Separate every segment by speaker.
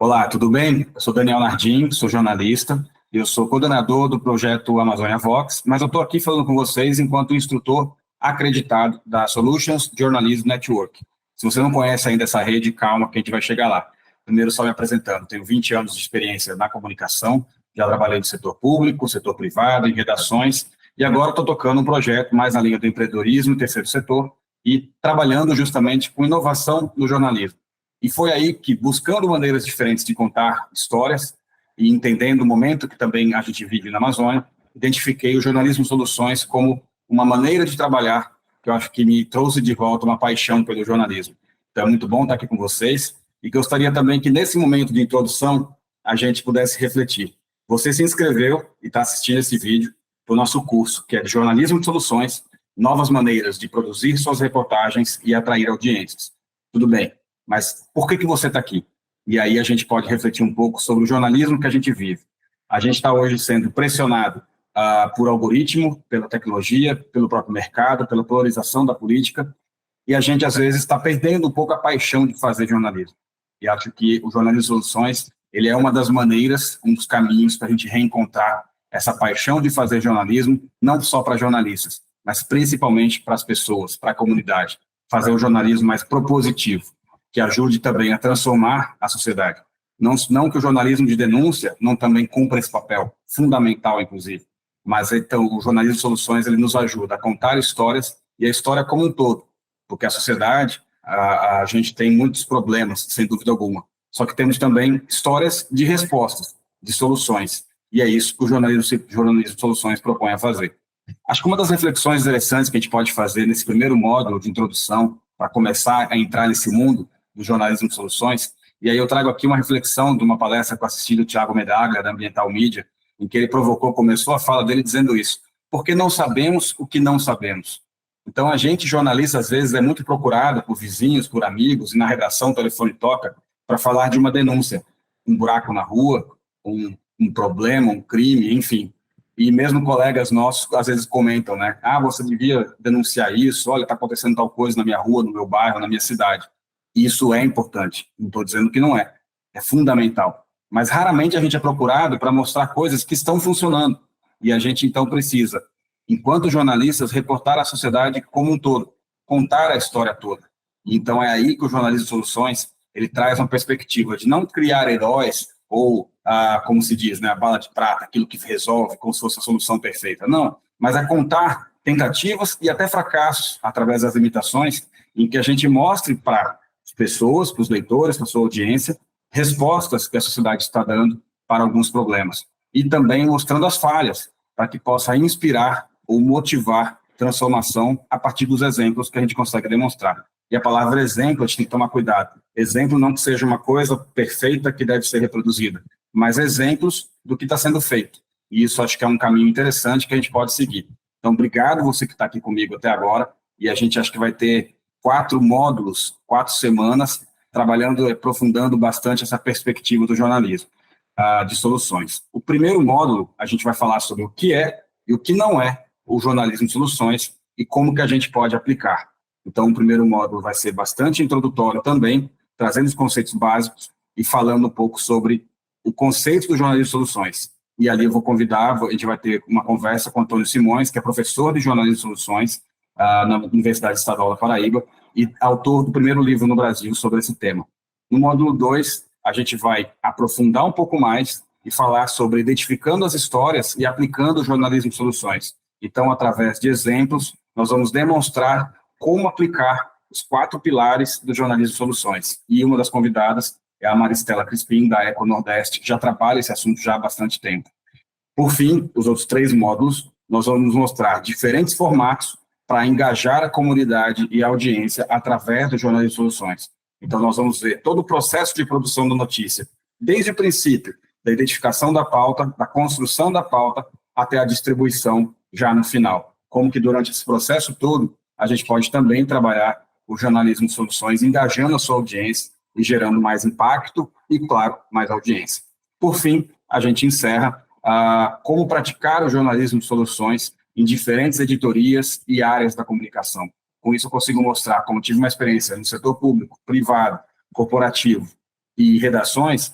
Speaker 1: Olá, tudo bem? Eu sou Daniel Nardim, sou jornalista, eu sou coordenador do projeto Amazônia Vox, mas eu estou aqui falando com vocês enquanto instrutor acreditado da Solutions Journalism Network. Se você não conhece ainda essa rede, calma que a gente vai chegar lá. Primeiro, só me apresentando, tenho 20 anos de experiência na comunicação, já trabalhei no setor público, setor privado, em redações, e agora estou tocando um projeto mais na linha do empreendedorismo e terceiro setor, e trabalhando justamente com inovação no jornalismo. E foi aí que, buscando maneiras diferentes de contar histórias e entendendo o momento que também a gente vive na Amazônia, identifiquei o Jornalismo Soluções como uma maneira de trabalhar que eu acho que me trouxe de volta uma paixão pelo jornalismo. Então, é muito bom estar aqui com vocês e gostaria também que, nesse momento de introdução, a gente pudesse refletir. Você se inscreveu e está assistindo esse vídeo para o nosso curso, que é de Jornalismo de Soluções, novas maneiras de produzir suas reportagens e atrair audiências. Tudo bem. Mas por que você está aqui? E aí a gente pode refletir um pouco sobre o jornalismo que a gente vive. A gente está hoje sendo pressionado por algoritmo, pela tecnologia, pelo próprio mercado, pela polarização da política, e a gente, às vezes, está perdendo um pouco a paixão de fazer jornalismo. E acho que o Jornalismo de Soluções, ele é uma das maneiras, um dos caminhos para a gente reencontrar essa paixão de fazer jornalismo, não só para jornalistas, mas principalmente para as pessoas, para a comunidade. Fazer um jornalismo mais propositivo, que ajude também a transformar a sociedade. Não que o jornalismo de denúncia não também cumpra esse papel, fundamental, inclusive, mas então o jornalismo de soluções ele nos ajuda a contar histórias e a história como um todo, porque a sociedade, a gente tem muitos problemas, sem dúvida alguma, só que temos também histórias de respostas, de soluções, e é isso que o jornalismo de soluções propõe a fazer. Acho que uma das reflexões interessantes que a gente pode fazer nesse primeiro módulo de introdução, para começar a entrar nesse mundo do jornalismo de soluções, e aí eu trago aqui uma reflexão de uma palestra que eu assisti do Thiago Medaglia, da Ambiental Media, em que ele começou a fala dele dizendo isso, porque não sabemos o que não sabemos. Então, a gente, jornalista, às vezes, é muito procurado por vizinhos, por amigos, e na redação o telefone toca para falar de uma denúncia, um buraco na rua, um problema, um crime, enfim. E mesmo colegas nossos, às vezes, comentam, né? Ah, você devia denunciar isso, olha, está acontecendo tal coisa na minha rua, no meu bairro, na minha cidade. Isso é importante, não estou dizendo que não é, é fundamental. Mas raramente a gente é procurado para mostrar coisas que estão funcionando. E a gente, então, precisa, enquanto jornalistas, reportar a sociedade como um todo, contar a história toda. Então, é aí que o Jornalismo de Soluções ele traz uma perspectiva de não criar heróis ou, como se diz, né, a bala de prata, aquilo que resolve, como se fosse a solução perfeita. Não, mas é contar tentativas e até fracassos, através das limitações, em que a gente mostre para as pessoas, para os leitores, para a sua audiência, respostas que a sociedade está dando para alguns problemas. E também mostrando as falhas, para que possa inspirar ou motivar transformação a partir dos exemplos que a gente consegue demonstrar. E a palavra exemplo, a gente tem que tomar cuidado. Exemplo não que seja uma coisa perfeita que deve ser reproduzida, mas exemplos do que está sendo feito. E isso acho que é um caminho interessante que a gente pode seguir. Então, obrigado você que está aqui comigo até agora, e a gente acho que vai ter 4 módulos, 4 semanas, trabalhando, aprofundando bastante essa perspectiva do jornalismo, de soluções. O primeiro módulo, a gente vai falar sobre o que é e o que não é o jornalismo de soluções e como que a gente pode aplicar. Então, o primeiro módulo vai ser bastante introdutório também, trazendo os conceitos básicos e falando um pouco sobre o conceito do jornalismo de soluções. E ali eu vou convidar, a gente vai ter uma conversa com Antônio Simões, que é professor de jornalismo de soluções na Universidade Estadual da Paraíba e autor do primeiro livro no Brasil sobre esse tema. No módulo 2, a gente vai aprofundar um pouco mais e falar sobre identificando as histórias e aplicando o jornalismo de soluções. Então, através de exemplos, nós vamos demonstrar como aplicar os 4 pilares do jornalismo de soluções. E uma das convidadas é a Maristela Crispim, da Eco Nordeste, que já trabalha esse assunto já há bastante tempo. Por fim, os outros 3 módulos, nós vamos mostrar diferentes formatos para engajar a comunidade e a audiência através do jornalismo de soluções. Então, nós vamos ver todo o processo de produção da notícia, desde o princípio, da identificação da pauta, da construção da pauta, até a distribuição já no final. Como que durante esse processo todo, a gente pode também trabalhar o jornalismo de soluções, engajando a sua audiência e gerando mais impacto e, claro, mais audiência. Por fim, a gente encerra como praticar o jornalismo de soluções em diferentes editorias e áreas da comunicação. Com isso, eu consigo mostrar como tive uma experiência no setor público, privado, corporativo e redações,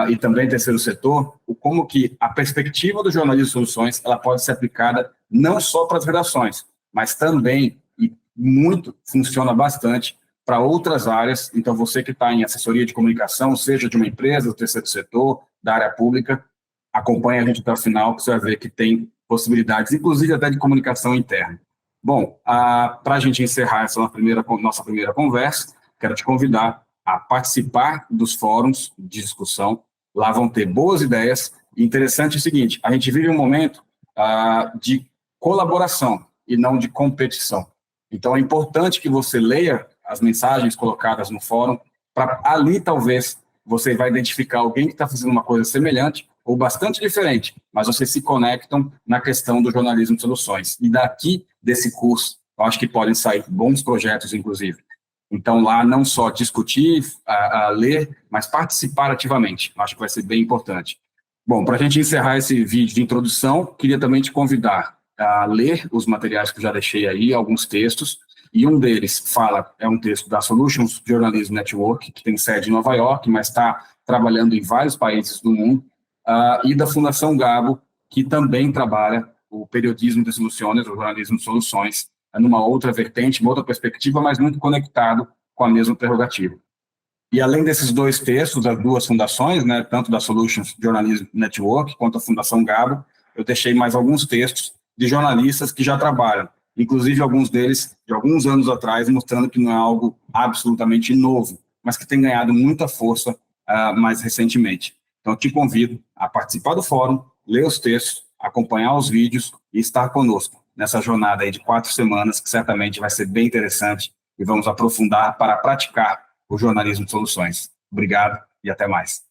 Speaker 1: e também terceiro setor, como que a perspectiva do jornalismo de soluções ela pode ser aplicada não só para as redações, mas também, e muito, funciona bastante para outras áreas. Então, você que está em assessoria de comunicação, seja de uma empresa, do terceiro setor, da área pública, acompanhe a gente até o final, que você vai ver que tem possibilidades, inclusive até de comunicação interna. Bom, para a gente encerrar essa nossa primeira conversa, quero te convidar a participar dos fóruns de discussão. Lá vão ter boas ideias. E interessante é o seguinte, a gente vive um momento de colaboração e não de competição. Então, é importante que você leia as mensagens colocadas no fórum, para ali, talvez, você vai identificar alguém que está fazendo uma coisa semelhante ou bastante diferente, mas vocês se conectam na questão do jornalismo de soluções. E daqui, desse curso, eu acho que podem sair bons projetos, inclusive. Então, lá, não só discutir, ler, mas participar ativamente. Eu acho que vai ser bem importante. Bom, para a gente encerrar esse vídeo de introdução, queria também te convidar a ler os materiais que eu já deixei aí, alguns textos, e um deles é um texto da Solutions Journalism Network, que tem sede em Nova York, mas está trabalhando em vários países do mundo, e da Fundação Gabo, que também trabalha o periodismo de soluções, o jornalismo de soluções, numa outra vertente, uma outra perspectiva, mas muito conectado com a mesma prerrogativa. E além desses dois textos, das duas fundações, né, tanto da Solutions Journalism Network quanto a Fundação Gabo, eu deixei mais alguns textos de jornalistas que já trabalham, inclusive alguns deles de alguns anos atrás, mostrando que não é algo absolutamente novo, mas que tem ganhado muita força mais recentemente. Então, eu te convido a participar do fórum, ler os textos, acompanhar os vídeos e estar conosco nessa jornada aí de 4 semanas, que certamente vai ser bem interessante e vamos aprofundar para praticar o jornalismo de soluções. Obrigado e até mais.